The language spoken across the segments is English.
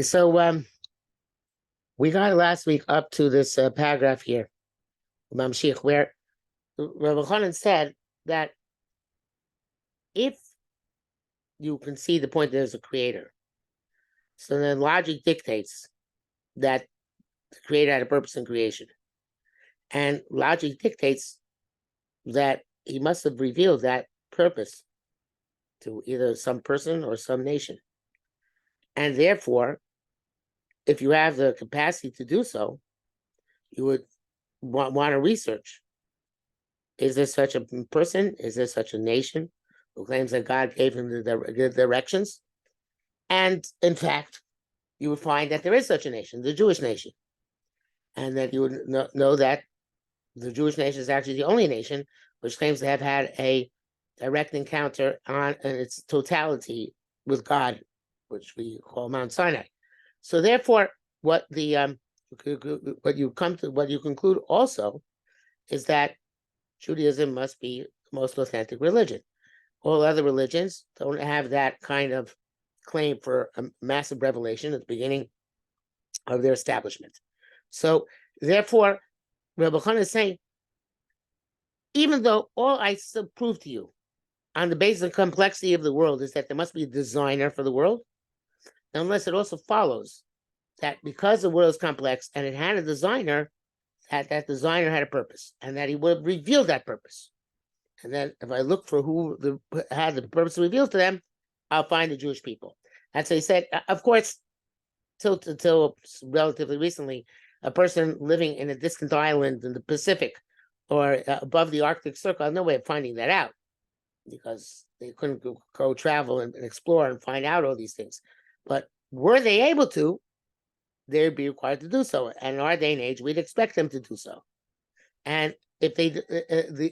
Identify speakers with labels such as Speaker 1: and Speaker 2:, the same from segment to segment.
Speaker 1: So we got last week up to this paragraph here, Mamshich, where Rabbi Chanan said that if you can see the point that there's a creator, so then logic dictates that the creator had a purpose in creation. And logic dictates that he must have revealed that purpose to either some person or some nation. And therefore, if you have the capacity to do so, you would want to research. Is there such a person? Is there such a nation who claims that God gave him the directions? And in fact, you would find that there is such a nation, the Jewish nation. And that you would know that the Jewish nation is actually the only nation which claims to have had a direct encounter in its totality with God, which we call Mount Sinai. So therefore, what you conclude also is that Judaism must be the most authentic religion. All other religions don't have that kind of claim for a massive revelation at the beginning of their establishment. So therefore, Rabbi Chanan is saying, even though all I still prove to you on the basis of complexity of the world is that there must be a designer for the world, unless it also follows that because the world is complex and it had a designer, that designer had a purpose, and that he would have revealed that purpose. And then if I look for who had the purpose revealed to them, I'll find the Jewish people. And so he said, of course, till relatively recently, a person living in a distant island in the Pacific or above the Arctic Circle had no way of finding that out because they couldn't go travel and explore and find out all these things. But were they able to, they'd be required to do so. And in our day and age, we'd expect them to do so. And if they,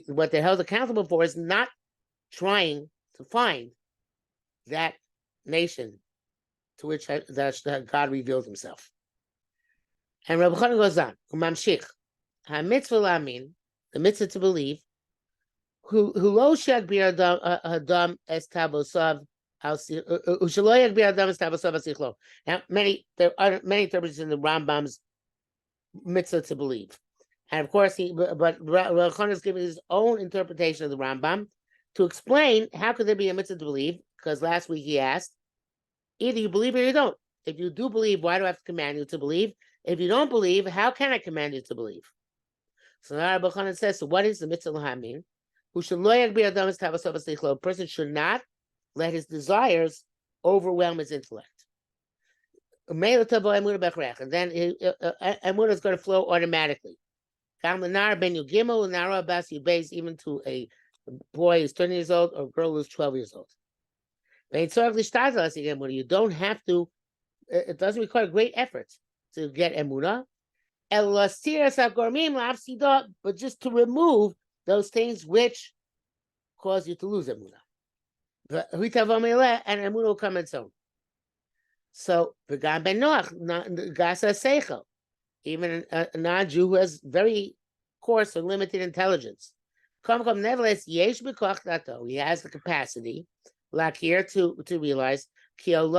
Speaker 1: what they're held accountable for is not trying to find that nation to which that God revealed himself. And Rabbi Chanan goes on, Umamshich, ha-mitzvah lamin, the mitzvah to believe, who lo shagbi adam es tabosav al ushalo yagbi adam es tabosav al sichlo. Now, there are many interpretations in the Rambam's mitzvah to believe. And of course, but Rabbi Chanan is giving his own interpretation of the Rambam to explain how could there be a mitzvah to believe, because last week he asked, either you believe or you don't. If you do believe, why do I have to command you to believe? If you don't believe, how can I command you to believe? So now Rabbi Chanan says, so what is the mitzvah lahamin? A person should not let his desires overwhelm his intellect. And then Emunah is going to flow automatically. Even to a boy who's 20 years old or a girl who's 12 years old. You don't have to, it doesn't require great efforts to get Emunah. But just to remove those things which cause you to lose Emunah. And Emunah will come its own. So, even a non-Jew who has very coarse or limited intelligence, nevertheless, he has the capacity to realize so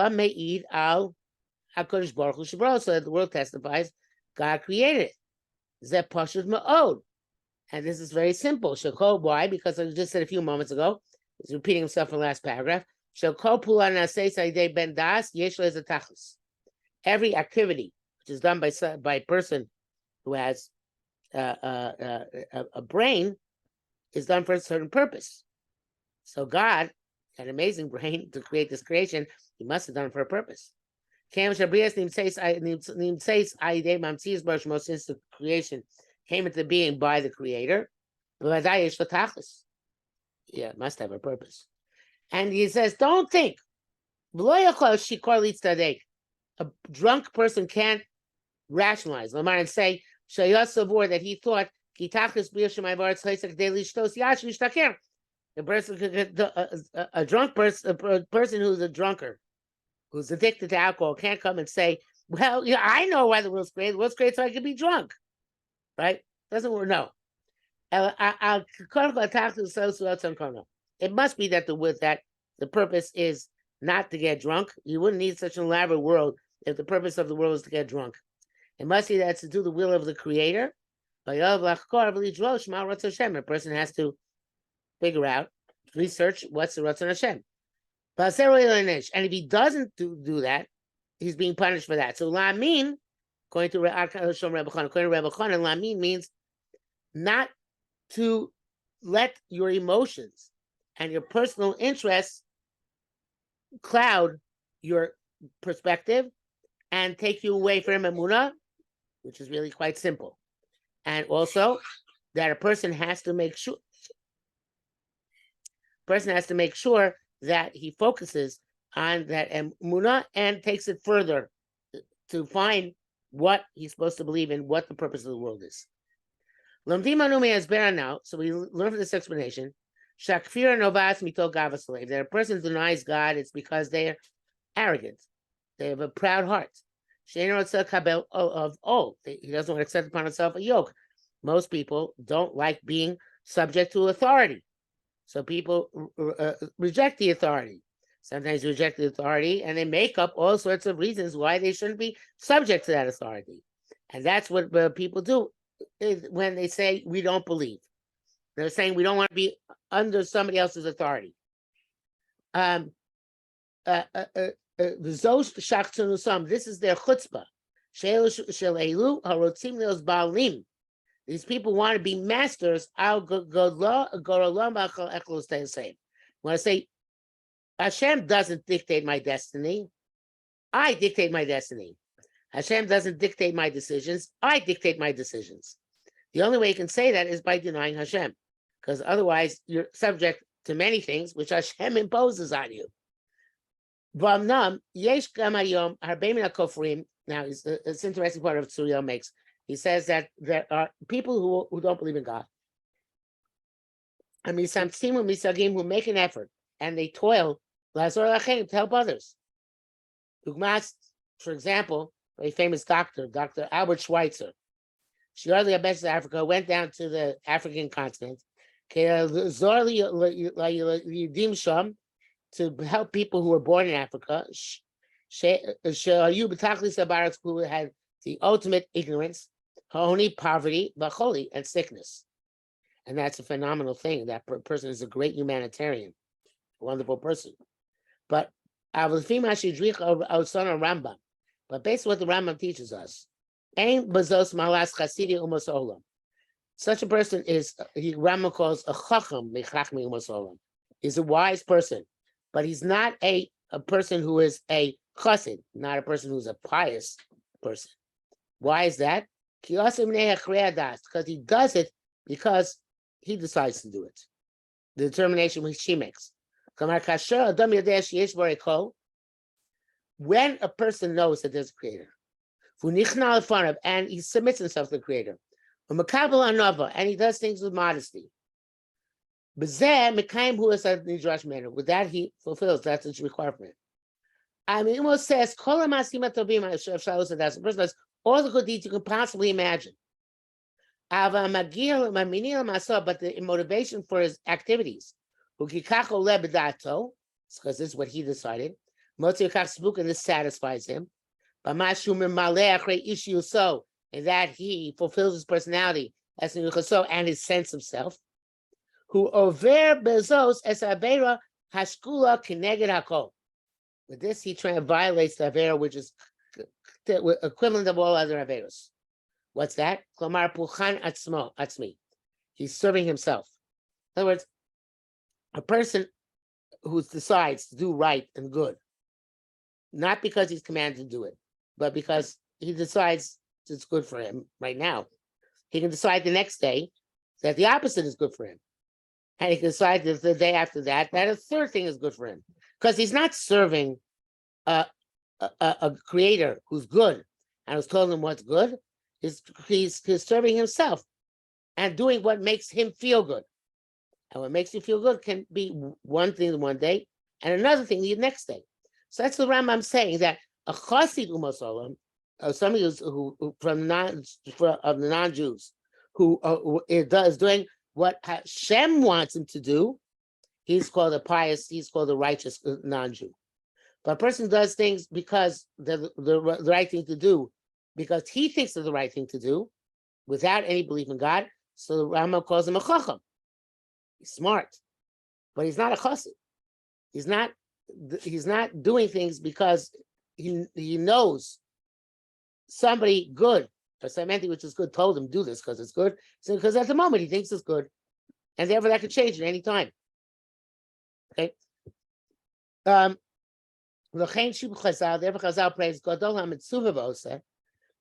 Speaker 1: that the world testifies God created it. Zeh pashut ma'od. And this is very simple. Why? Because I just said a few moments ago, he's repeating himself in the last paragraph. Every activity which is done by a person who has a brain is done for a certain purpose. So God had an amazing brain to create this creation. He must have done it for a purpose. Since the creation came into being by the Creator, yeah, it must have a purpose. And he says, don't think. A drunk person can't rationalize and say that he thought the person, a drunk person, a person who's a drunkard, who's addicted to alcohol, can't come and say, well, yeah, I know why the world's created. The world's created so I can be drunk, right? Doesn't work. No. It must be that the purpose is not to get drunk. You wouldn't need such an elaborate world if the purpose of the world is to get drunk. It must be that to do the will of the Creator. A person has to figure out, research what's the Ratzon Hashem. And if he doesn't do that, he's being punished for that. So Lamin, according to Rebbe Chanan, Lamin means not to let your emotions and your personal interests cloud your perspective and take you away from Emunah, which is really quite simple. And also that a person has to make sure that he focuses on that Emunah and takes it further to find what he's supposed to believe in, what the purpose of the world is. Now, so we learn from this explanation, that a person denies God, it's because they are arrogant. They have a proud heart. He doesn't want to accept upon himself a yoke. Most people don't like being subject to authority. So people reject the authority. Sometimes reject the authority and they make up all sorts of reasons why they shouldn't be subject to that authority. And that's what people do when they say we don't believe. They're saying we don't want to be under somebody else's authority. This is their chutzpah. These people want to be masters. I want to say, Hashem doesn't dictate my destiny. I dictate my destiny. Hashem doesn't dictate my decisions. I dictate my decisions. The only way you can say that is by denying Hashem, because otherwise you're subject to many things which Hashem imposes on you. Now, it's an interesting part of Tzuriel makes. He says that there are people who don't believe in God. I mean, some misagim who make an effort and they toil to help others. For example, a famous doctor, Dr. Albert Schweitzer, shiur Africa, went down to the African continent to help people who were born in Africa, who had the ultimate ignorance, poverty, and sickness. And that's a phenomenal thing. That person is a great humanitarian, a wonderful person. But based on what the Rambam teaches us, such a person is, Rambam calls a chacham, is a wise person, but he's not a person who is a chassid, not a person who's a pious person. Why is that? Because he does it because he decides to do it. The determination which he makes. When a person knows that there's a creator, and he submits himself to the creator, and he does things with modesty, with that he fulfills, that's what's required from him. I mean, it almost says, the person does all the good deeds you can possibly imagine. But the motivation for his activities, because this is what he decided, and this satisfies him, and that he fulfills his personality and his sense of self, who over bezos es avera hashkula kineged hakol. With this, he violates the avera, which is the equivalent of all other averos. What's that? Klomar puchan atzmi. He's serving himself. In other words, a person who decides to do right and good, not because he's commanded to do it, but because he decides it's good for him right now. He can decide the next day that the opposite is good for him. And he can decide the day after that a third thing is good for him. Because he's not serving a creator who's good and who's telling him what's good. He's serving himself and doing what makes him feel good. And what makes you feel good can be one thing one day and another thing the next day. So that's the Rambam saying that a chassid umasolam, somebody who from the non-Jews, who is doing what Hashem wants him to do, he's called a pious, he's called a righteous non-Jew. But a person does things because the right thing to do, because he thinks they're the right thing to do, without any belief in God. So the Rambam calls him a chacham. He's smart, but he's not a chassid. He's not doing things because he knows somebody good or something which is good told him do this because it's good. So because at the moment he thinks it's good, and therefore that could change at any time. Okay. Therefore Chazal prays Gadol HaMitzvah V'Oseh,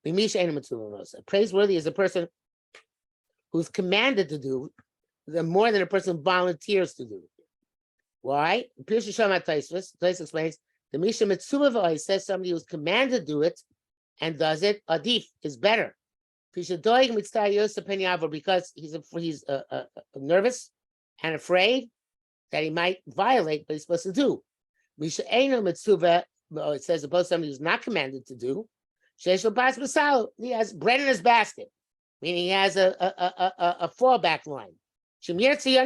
Speaker 1: V'Mi She'eino Mitzvah V'Oseh. Praiseworthy is a person who's commanded to do more than a person volunteers to do. Why? Pirush Hashem Tosfos explains the Misha Mitzvah V'Oseh says somebody who's commanded to do it and does it, adif is better. Because he's nervous and afraid that he might violate what he's supposed to do. Misha Eino Mitzvah, it says about somebody who's not commanded to do. He has bread in his basket, meaning he has a fallback line. Because he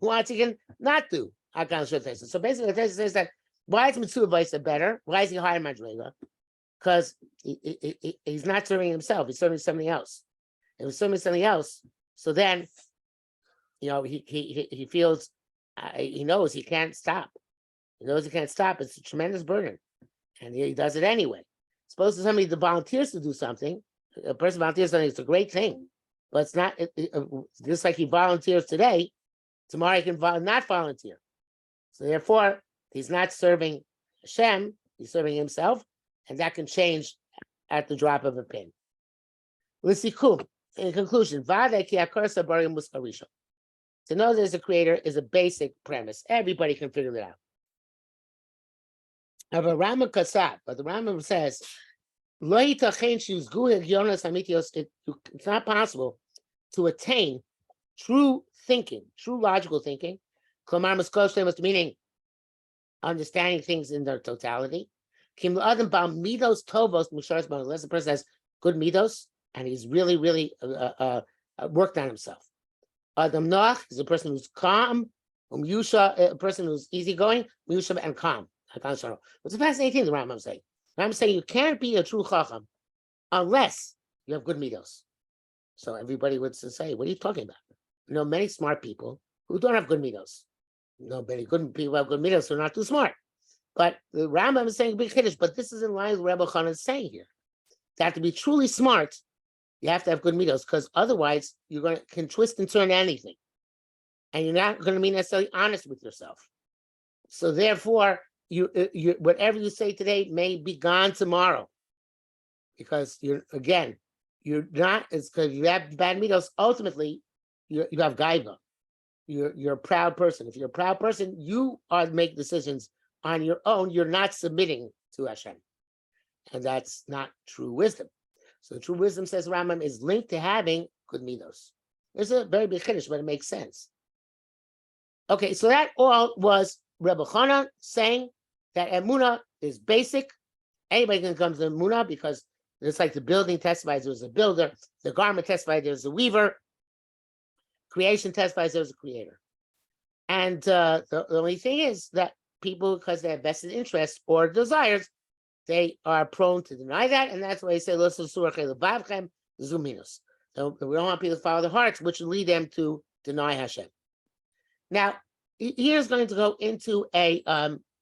Speaker 1: wants he can not do. So basically, the text says that why is Mitzvah V'Oseh better? Why is he higher Madrega? Because he's not serving himself; he's serving something else. If he's serving something else, so then, he feels, he knows he can't stop. He knows he can't stop. It's a tremendous burden, and he does it anyway. Suppose somebody that volunteers to do something, a person volunteers something, it's a great thing, but it's not. Just like he volunteers today, tomorrow he can not volunteer. So therefore, he's not serving Hashem; he's serving himself. And that can change at the drop of a pin. L'sikum, in conclusion, to know there's a creator is a basic premise. Everybody can figure it out. Of a Rambam Kasab, but the Rambam says, it's not possible to attain true thinking, true logical thinking, meaning understanding things in their totality. Unless a person has good midos and he's really, really worked on himself. Adam Noach is a person who's calm, a person who's easygoing, and calm. It's a fascinating thing the Rambam saying. The Rambam saying you can't be a true chacham unless you have good midos. So everybody would say, what are you talking about? Many smart people who don't have good midos. Many good people have good midos who are not too smart. But the Rambam is saying big kiddush, but this is in line with what Rebbe Chanan is saying here. That to be truly smart, you have to have good midos, because otherwise you're can twist and turn anything. And you're not going to be necessarily honest with yourself. So therefore, you whatever you say today may be gone tomorrow. Because you're not, it's because you have bad midos, ultimately you have gaiva. You're a proud person. If you're a proud person, you are to make decisions on your own. You're not submitting to Hashem. And that's not true wisdom. So true wisdom, says Rambam, is linked to having good midos. It's a very big chiddush, but it makes sense. Okay, so that all was Rebbe Chanan saying that Emunah is basic. Anybody can come to Emunah because it's like the building testifies there was a builder, the garment testifies there's a weaver, creation testifies there's a creator. And the only thing is that people, because they have vested interests or desires, they are prone to deny that, and that's why they say, so we don't want people to follow their hearts, which will lead them to deny Hashem. Now, here's going to go into a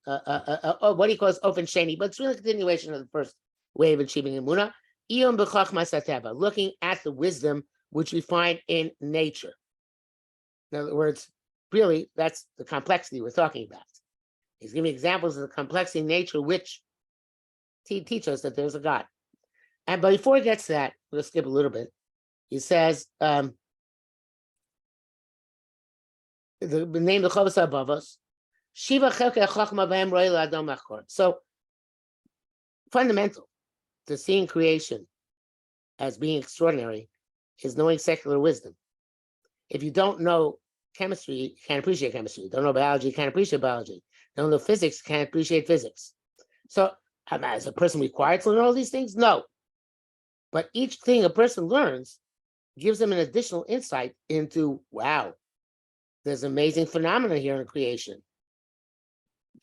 Speaker 1: what he calls open sheni, but it's really a continuation of the first way of achieving Emunah, looking at the wisdom which we find in nature. In other words, really, that's the complexity we're talking about. He's giving examples of the complexity in nature which teach us that there's a God. And but before he gets to that, we'll skip a little bit. He says, the name of the Chovos above us, Shiva Chelkei Chachma B'hem Roi L'Adam Achor. So, fundamental to seeing creation as being extraordinary is knowing secular wisdom. If you don't know chemistry, you can't appreciate chemistry. You don't know biology, you can't appreciate biology. Don't know physics, can't appreciate physics. So, is a person required to learn all these things? No. But each thing a person learns gives them an additional insight into, wow, there's amazing phenomena here in creation.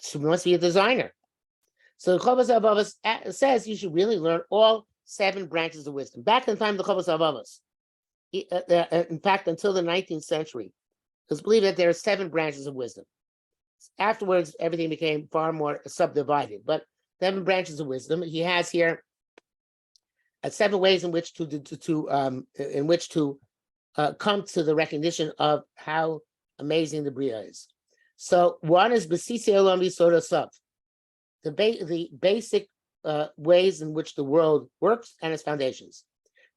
Speaker 1: She must be a designer. So the Chovos HaLevavos says you should really learn all 7 branches of wisdom. Back in the time of the Chovos HaLevavos, in fact, until the 19th century, it was believed that there are 7 branches of wisdom. Afterwards, everything became far more subdivided. But 7 branches of wisdom. He has here 7 ways in which to come to the recognition of how amazing the Bria is. So one is Besisi Olam Yisod Sav, the basic ways in which the world works and its foundations.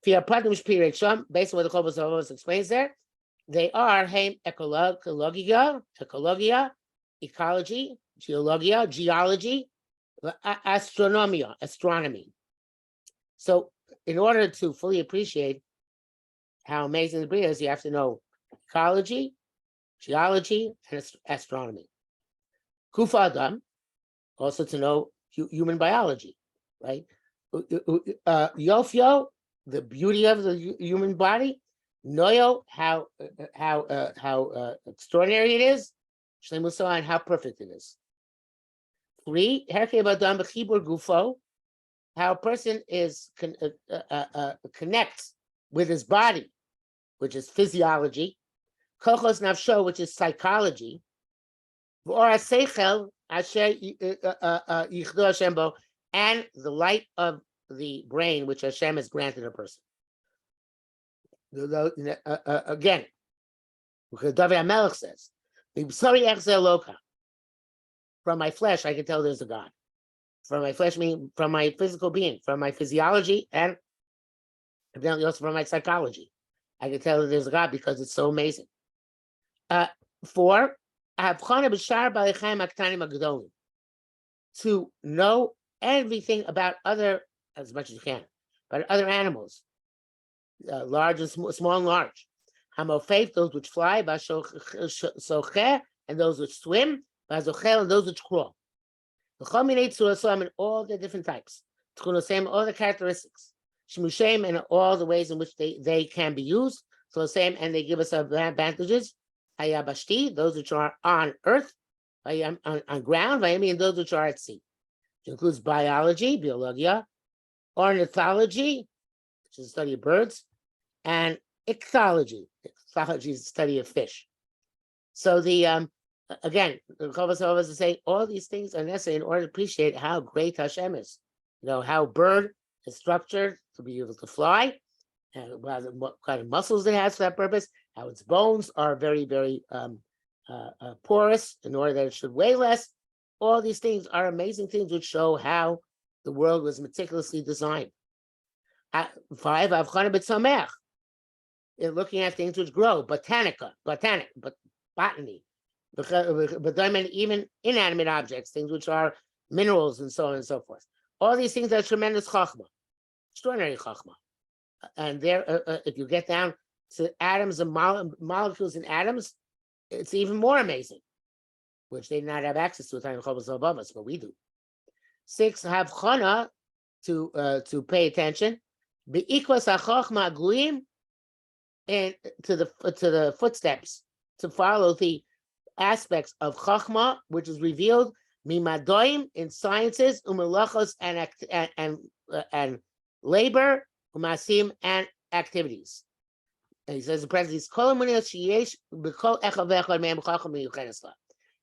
Speaker 1: Based on what the Chovos HaLevavos explains there, they are ecologia, ecology, geology, astronomy. So in order to fully appreciate how amazing the Bria is, you have to know ecology, geology, and astronomy. Kufa Adam, also to know human biology, right? Yofio, the beauty of the human body. Noyo, how extraordinary it is. Shlemuso, and how perfect it is. 3, Herkei Adam b'chibur gufo, how a person is connects with his body, which is physiology. Kochos nafsho, which is psychology. V'or seichel asher yichdo Hashem bo, and the light of the brain, which Hashem has granted a person. Again, David HaMelech says, from my flesh, I can tell there's a God. From my flesh, meaning from my physical being, from my physiology, and evidently also from my psychology. I can tell that there's a God because it's so amazing. 4, to know everything about other, as much as you can, about other animals, large and small and large. Hamofeif, those which fly, and those which swim, and those which crawl. In all the different types, all the characteristics, and all the ways in which they can be used. So the same, and they give us advantages. Hayabashti, those which are on earth, on ground, and those which are at sea. Which includes biology, biologia, ornithology, which is the study of birds, and ichthyology. Ichthyology is the study of fish. So the again, the Chovos HaLevavos is saying all these things are necessary in order to appreciate how great Hashem is. You know, how a bird is structured to be able to fly, and what kind of muscles it has for that purpose, how its bones are very, very porous in order that it should weigh less. All these things are amazing things which show how the world was meticulously designed. 5, Avchana b'tzomech, looking at things which grow, botany, but even inanimate objects, things which are minerals and so on and so forth. All these things are tremendous chachma, extraordinary chachma. And there, if you get down to atoms and molecules in atoms, it's even more amazing, which they did not have access to at the time of Chovos HaLevavos, but we do. 6, have chana, to pay attention, be'ikvas hachachma gluim, and to the footsteps, to follow the aspects of chachma, which is revealed mimadoim in sciences, umelachos and labor, umasim and activities. And he says the president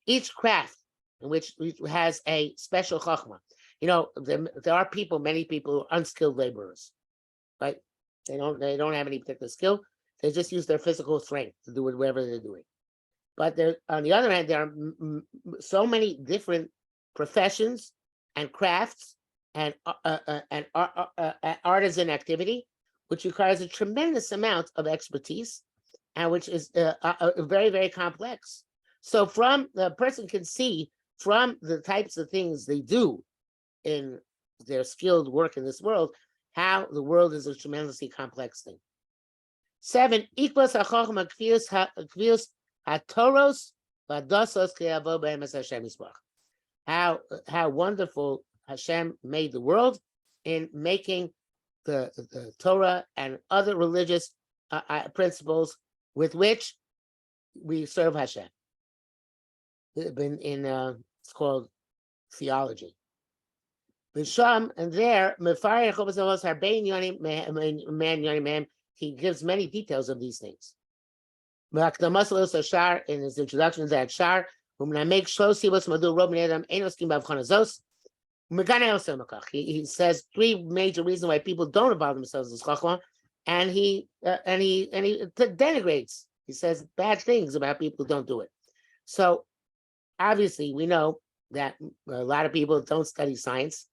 Speaker 1: each craft in which has a special chachma. You know, there are many people who are unskilled laborers, right? They don't have any particular skill. They just use their physical strength to do whatever they're doing. But there, on the other hand, there are so many different professions and crafts and artisan activity, which requires a tremendous amount of expertise and which is very, very complex. So the person can see from the types of things they do in their skilled work in this world, how the world is a tremendously complex thing. 7, equals hachachma kvius hatoros v'dasos k'yavo b'emes Hashem yisbarach. How wonderful Hashem made the world in making the Torah and other religious principles with which we serve Hashem. It's called theology. B'sham, and there, he gives many details of these things. In his introduction to that shiur, he says three major reasons why people don't involve themselves in chachma, and he denigrates. He says bad things about people who don't do it. So obviously, we know that a lot of people don't study science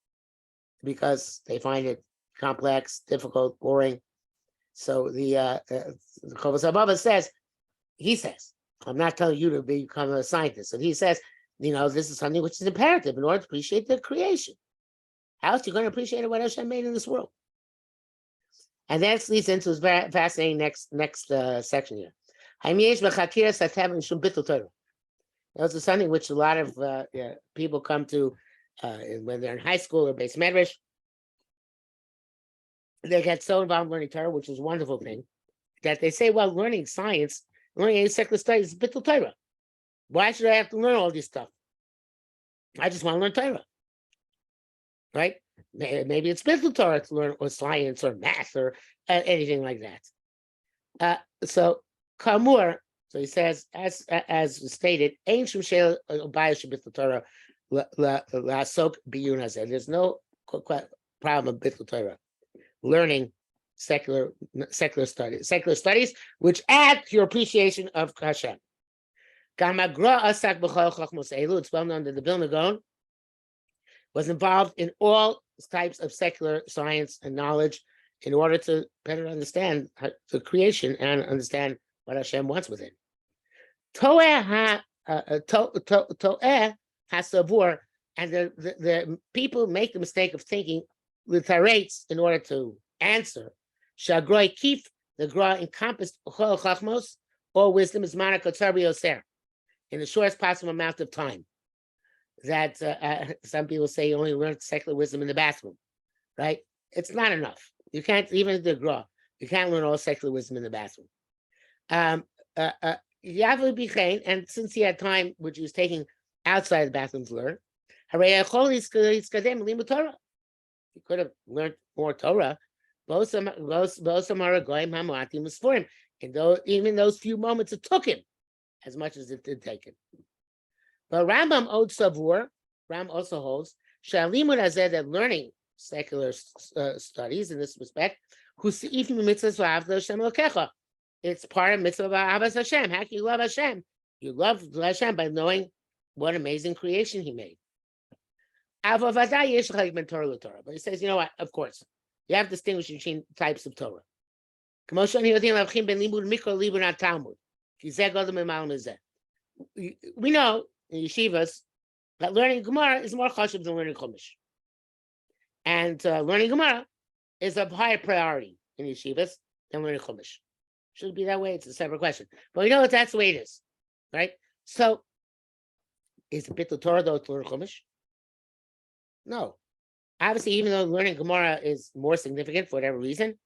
Speaker 1: because they find it complex, difficult, boring. So the Chovos HaBaba says, I'm not telling you to become a scientist. And he says, this is something which is imperative in order to appreciate the creation. How else are you going to appreciate what Hashem made in this world? And that leads into this very fascinating next section here. This is something which a lot of people come to when they're in high school or base medrash. They get so involved in learning Torah, which is a wonderful thing, that they say, well, learning science, learning any secular studies is bittul Torah. Why should I have to learn all this stuff? I just want to learn Torah. Right? Maybe it's bittul Torah to learn or science or math or anything like that. So Kamur, so he says, as stated, there's no problem of bittul Torah, learning secular studies, which add to your appreciation of Hashem. It's well known that the Vilna Gaon was involved in all types of secular science and knowledge in order to better understand the creation and understand what Hashem wants with it. To'eh hasavur, and the people make the mistake of thinking l'tarates in order to answer. Shagroi kif, the gra encompassed chol chachmos, all wisdom is mana kotzar b'yoser, in the shortest possible amount of time. That some people say you only learn secular wisdom in the bathroom, right? It's not enough. You can't, even the gra, you can't learn all secular wisdom in the bathroom. And since he had time, which he was taking outside the bathroom to learn, he could have learned more Torah. And even those few moments it took him, as much as it did take him. But Rambam also holds that learning secular studies in this respect, it's part of mitzvah b'ahavas Hashem. How can you love Hashem? You love Hashem by knowing what amazing creation He made. But he says, you know what? Of course, you have to distinguish between types of Torah. We know in yeshivas that learning Gemara is more chashuv than learning Chumash, and learning Gemara is a higher priority in yeshivas than learning Chumash. Should it be that way? It's a separate question, but we know that that's the way it is, right? So, is it bittul Torah though to learn Chumash? No. Obviously, even though learning Gemara is more significant for whatever reason,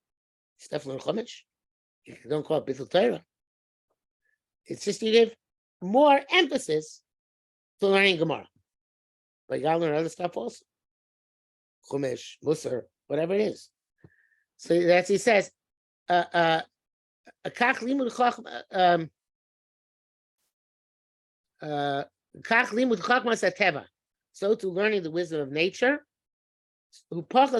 Speaker 1: stuff learn Chumash. You don't call it bittul Torah. It's just you give more emphasis to learning Gemara, but you gotta learn other stuff also, Chumash, Musar, whatever it is. So that's he says. So to learning the wisdom of nature, of course,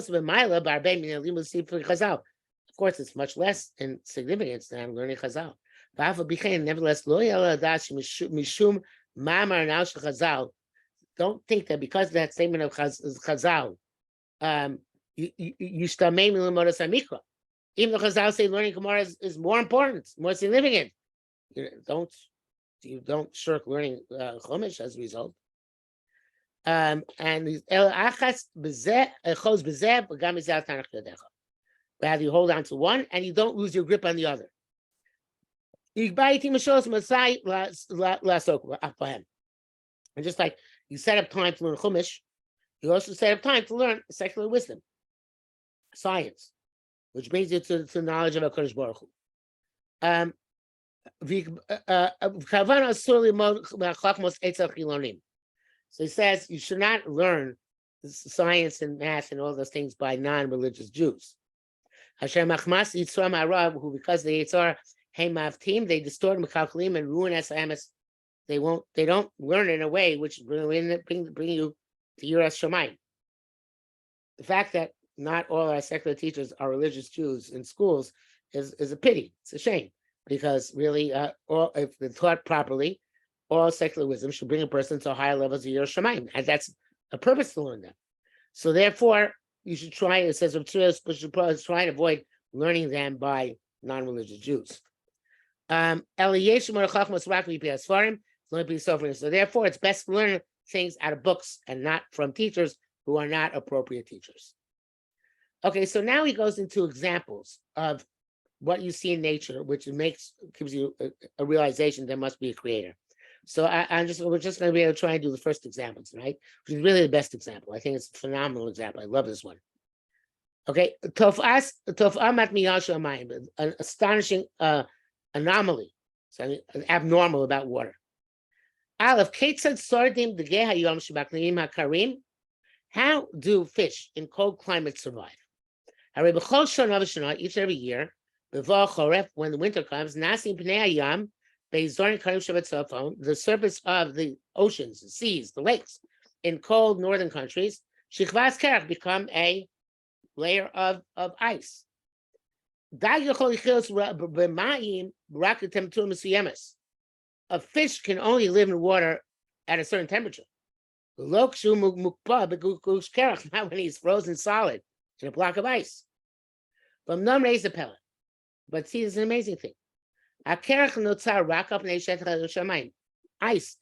Speaker 1: it's much less in significance than learning Chazal. Nevertheless, don't think that because of that statement of Chazal, even though Chazal say learning Gemara is more important, more significant, you don't shirk learning Chumash as a result. And you hold on to one and you don't lose your grip on the other. And just like you set up time to learn Chumash, you also set up time to learn secular wisdom, science, which brings you to the knowledge of HaKadosh Baruch Hu. Um, so he says you should not learn science and math and all those things by non-religious Jews. Who, because the Yitzhar team, they distort Mekhalkalim and ruin Esamis. They don't learn in a way which bring you to Yiras Shamayim. The fact that not all our secular teachers are religious Jews in schools is a pity. It's a shame, because really, if they're taught properly, all secular wisdom should bring a person to higher levels of Yiras Shamayim, and that's a purpose to learn them. So therefore, you should try. It says you should try and avoid learning them by non-religious Jews. So therefore, it's best to learn things out of books and not from teachers who are not appropriate teachers. Okay, so now he goes into examples of what you see in nature, which gives you a realization there must be a creator. So we're just going to be able to try and do the first example tonight, which is really the best example. I think it's a phenomenal example. I love this one. Okay, an astonishing anomaly, so abnormal about water. How do fish in cold climates survive? Each and every year, when the winter comes, the surface of the oceans, the seas, the lakes, in cold northern countries, become a layer of ice. A fish can only live in water at a certain temperature. Not when he's frozen solid in a block of ice. But see, it's an amazing thing. Ice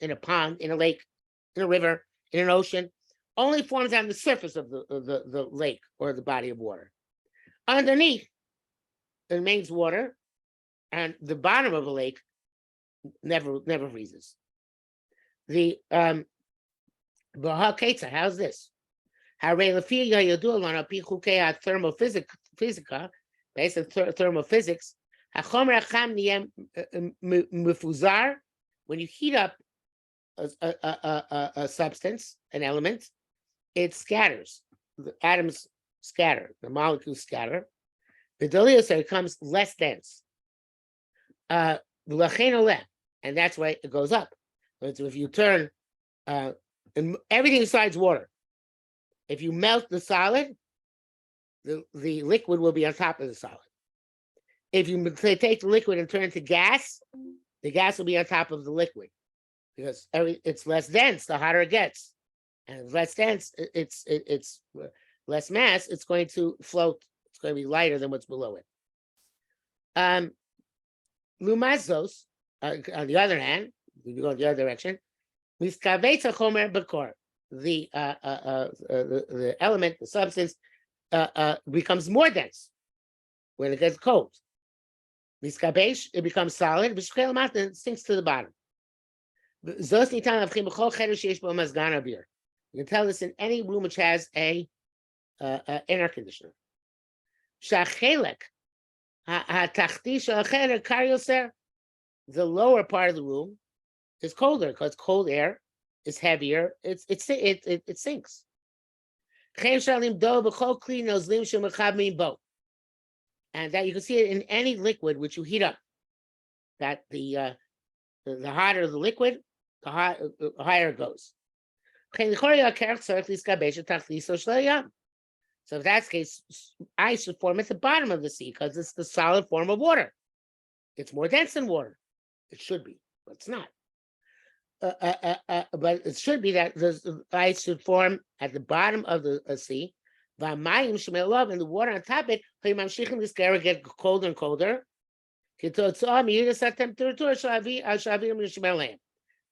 Speaker 1: in a pond, in a lake, in a river, in an ocean, only forms on the surface of the lake or the body of water. Underneath, it remains water, and the bottom of the lake never freezes. The how's this? Basic thermophysics. When you heat up a substance, an element, it scatters. The atoms scatter, the molecules scatter. So it becomes less dense. And that's why it goes up. So if you turn and everything besides water, if you melt the solid, the liquid will be on top of the solid. If you take the liquid and turn it to gas, the gas will be on top of the liquid, because it's less dense the hotter it gets, and less dense, it's less mass. It's going to float. It's going to be lighter than what's below it. Lumazos, on the other hand, if you go in the other direction, the element, the substance, becomes more dense when it gets cold. It becomes solid, and sinks to the bottom. You can tell this in any room which has an air conditioner. The lower part of the room is colder because cold air is heavier. It sinks. And that you can see it in any liquid which you heat up. That the hotter the liquid, the higher it goes. So if that's the case, ice should form at the bottom of the sea because it's the solid form of water. It's more dense than water. It should be, but it's not. But it should be that the ice should form at the bottom of the sea. And the water on top of it, get colder and colder.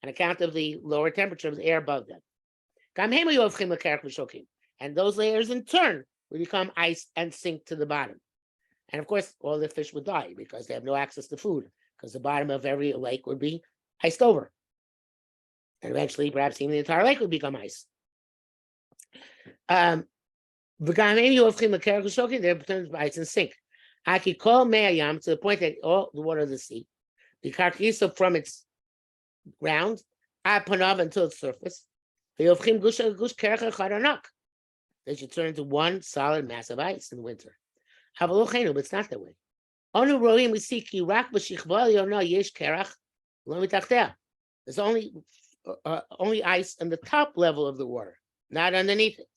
Speaker 1: On account of the lower temperature of the air above them. And those layers in turn will become ice and sink to the bottom. And of course, all the fish would die because they have no access to food, because the bottom of every lake would be iced over. And eventually, perhaps even the entire lake would become ice. They turn ice and sink. Aki kol me'ayam, to the point that all the water of the sea, the karkisa from its ground, apanav until its surface, they should turn into one solid mass of ice in the winter. But it's not that way. We see there's only ice on the top level of the water, not underneath it.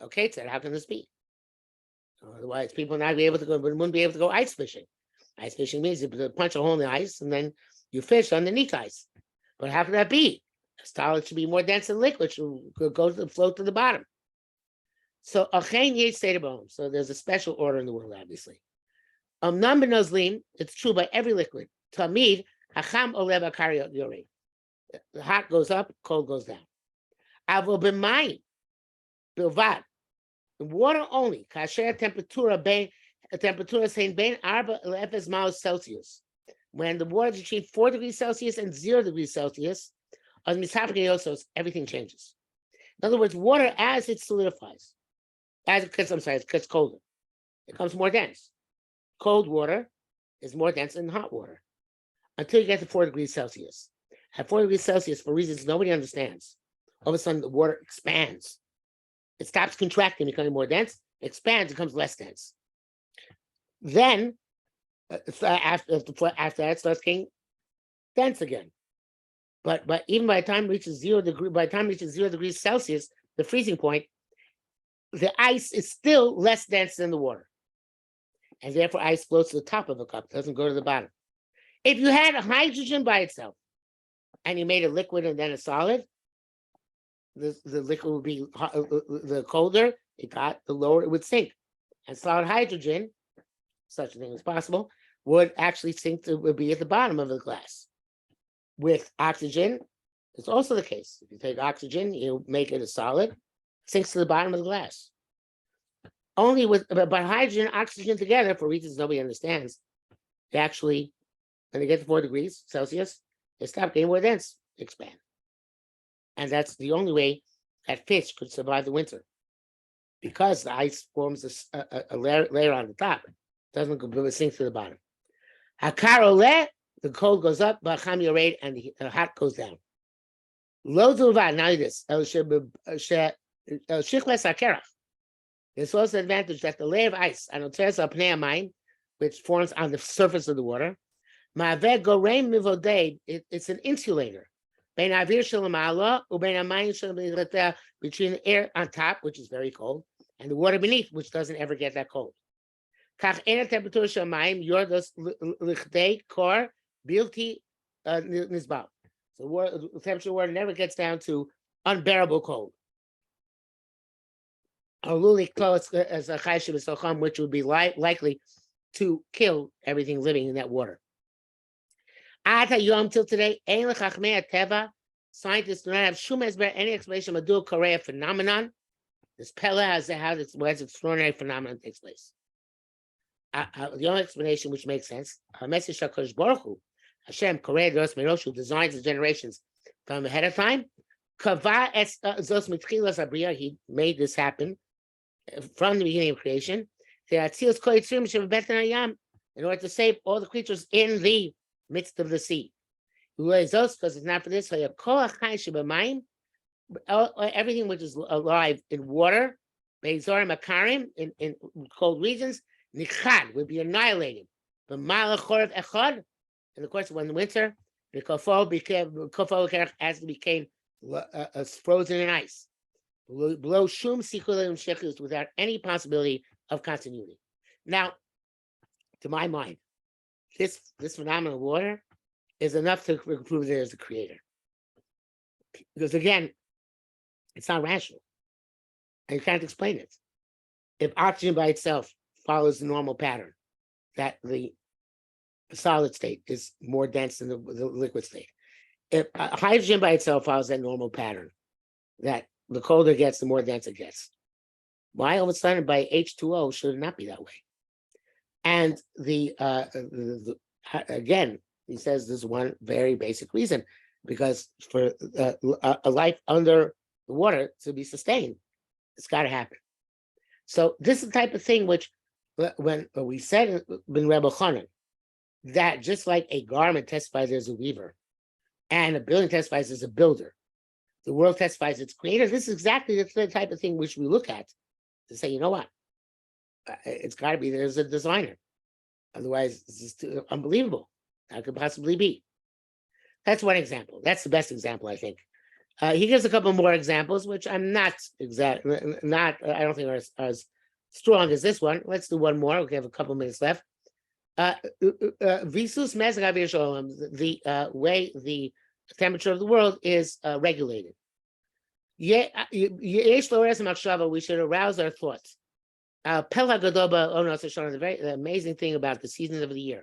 Speaker 1: Okay, so how can this be? Otherwise, people not be able to go, but wouldn't be able to go ice fishing. Ice fishing means you punch a hole in the ice and then you fish underneath ice. But how can that be? A solid should be more dense than liquid, should go to float to the bottom. So so there's a special order in the world, obviously. It's true by every liquid. Tamid, hacham olev akari yori. The hot goes up, cold goes down. Avo b'mayim, bilvad. Water only. Kasher temperatura saying bein arba le'efes maos Celsius. When the water is between 4 degrees Celsius and 0 degrees Celsius, everything changes. In other words, water as it solidifies, as it gets colder, it becomes more dense. Cold water is more dense than hot water until you get to 4 degrees Celsius. At 4 degrees Celsius, for reasons nobody understands, all of a sudden the water expands. It stops contracting, becoming more dense, expands, becomes less dense. Then, after that, it starts getting dense again. But even by the time it reaches 0 degrees Celsius, the freezing point, the ice is still less dense than the water. And therefore, ice floats to the top of a cup, doesn't go to the bottom. If you had hydrogen by itself, and you made a liquid and then a solid, the liquid would be, the colder it got, the lower it would sink. And solid hydrogen, such a thing as possible, would actually would be at the bottom of the glass. With oxygen, it's also the case. If you take oxygen, you make it a solid, sinks to the bottom of the glass. Only but hydrogen and oxygen together, for reasons nobody understands, they actually, when they get to 4 degrees Celsius, they stop getting more dense, expand. And that's the only way that fish could survive the winter. Because the ice forms a layer on the top, it doesn't sink to the bottom. Hakarole, the cold goes up, bacham yored, and the hot goes down. Lo zulvad, now this. There's also an advantage that the layer of ice, which forms on the surface of the water, it's an insulator between the air on top, which is very cold, and the water beneath, which doesn't ever get that cold. The temperature of water never gets down to unbearable cold. Which would be likely to kill everything living in that water. Till today, scientists do not have any explanation of a Korea phenomenon. This Pella has how this extraordinary phenomenon takes place. The only explanation which makes sense, message HaKadosh Baruch Hu, Hashem, Korea, who designs the generations from ahead of time, he made this happen from the beginning of creation, in order to save all the creatures in the midst of the sea. Because it's not for this, everything which is alive in water, in cold regions, would be annihilated. But in the course of one winter, the kofol as it became frozen in ice, below shum sikulim shechus, without any possibility of continuity. Now, to my mind, this phenomenon of water is enough to prove there is a creator. Because again, it's not rational. And you can't explain it. If oxygen by itself follows the normal pattern, that the solid state is more dense than the liquid state. If hydrogen by itself follows that normal pattern, that the colder it gets, the more dense it gets. Why all of a sudden by H2O should it not be that way? And again, he says there's one very basic reason, because for a life under the water to be sustained, it's got to happen. So this is the type of thing which when we said in Rebbe Chanan that just like a garment testifies as a weaver and a building testifies as a builder, the world testifies its creator. This is exactly the type of thing which we look at to say, you know what? It's got to be there's a designer. Otherwise, it's just unbelievable. How could it possibly be? That's one example. That's the best example, I think. He gives a couple more examples, which I'm not I don't think are as strong as this one. Let's do one more. We have a couple minutes left. Visus mezag shalom, the way the temperature of the world is regulated. We should arouse our thoughts. The amazing thing about the seasons of the year.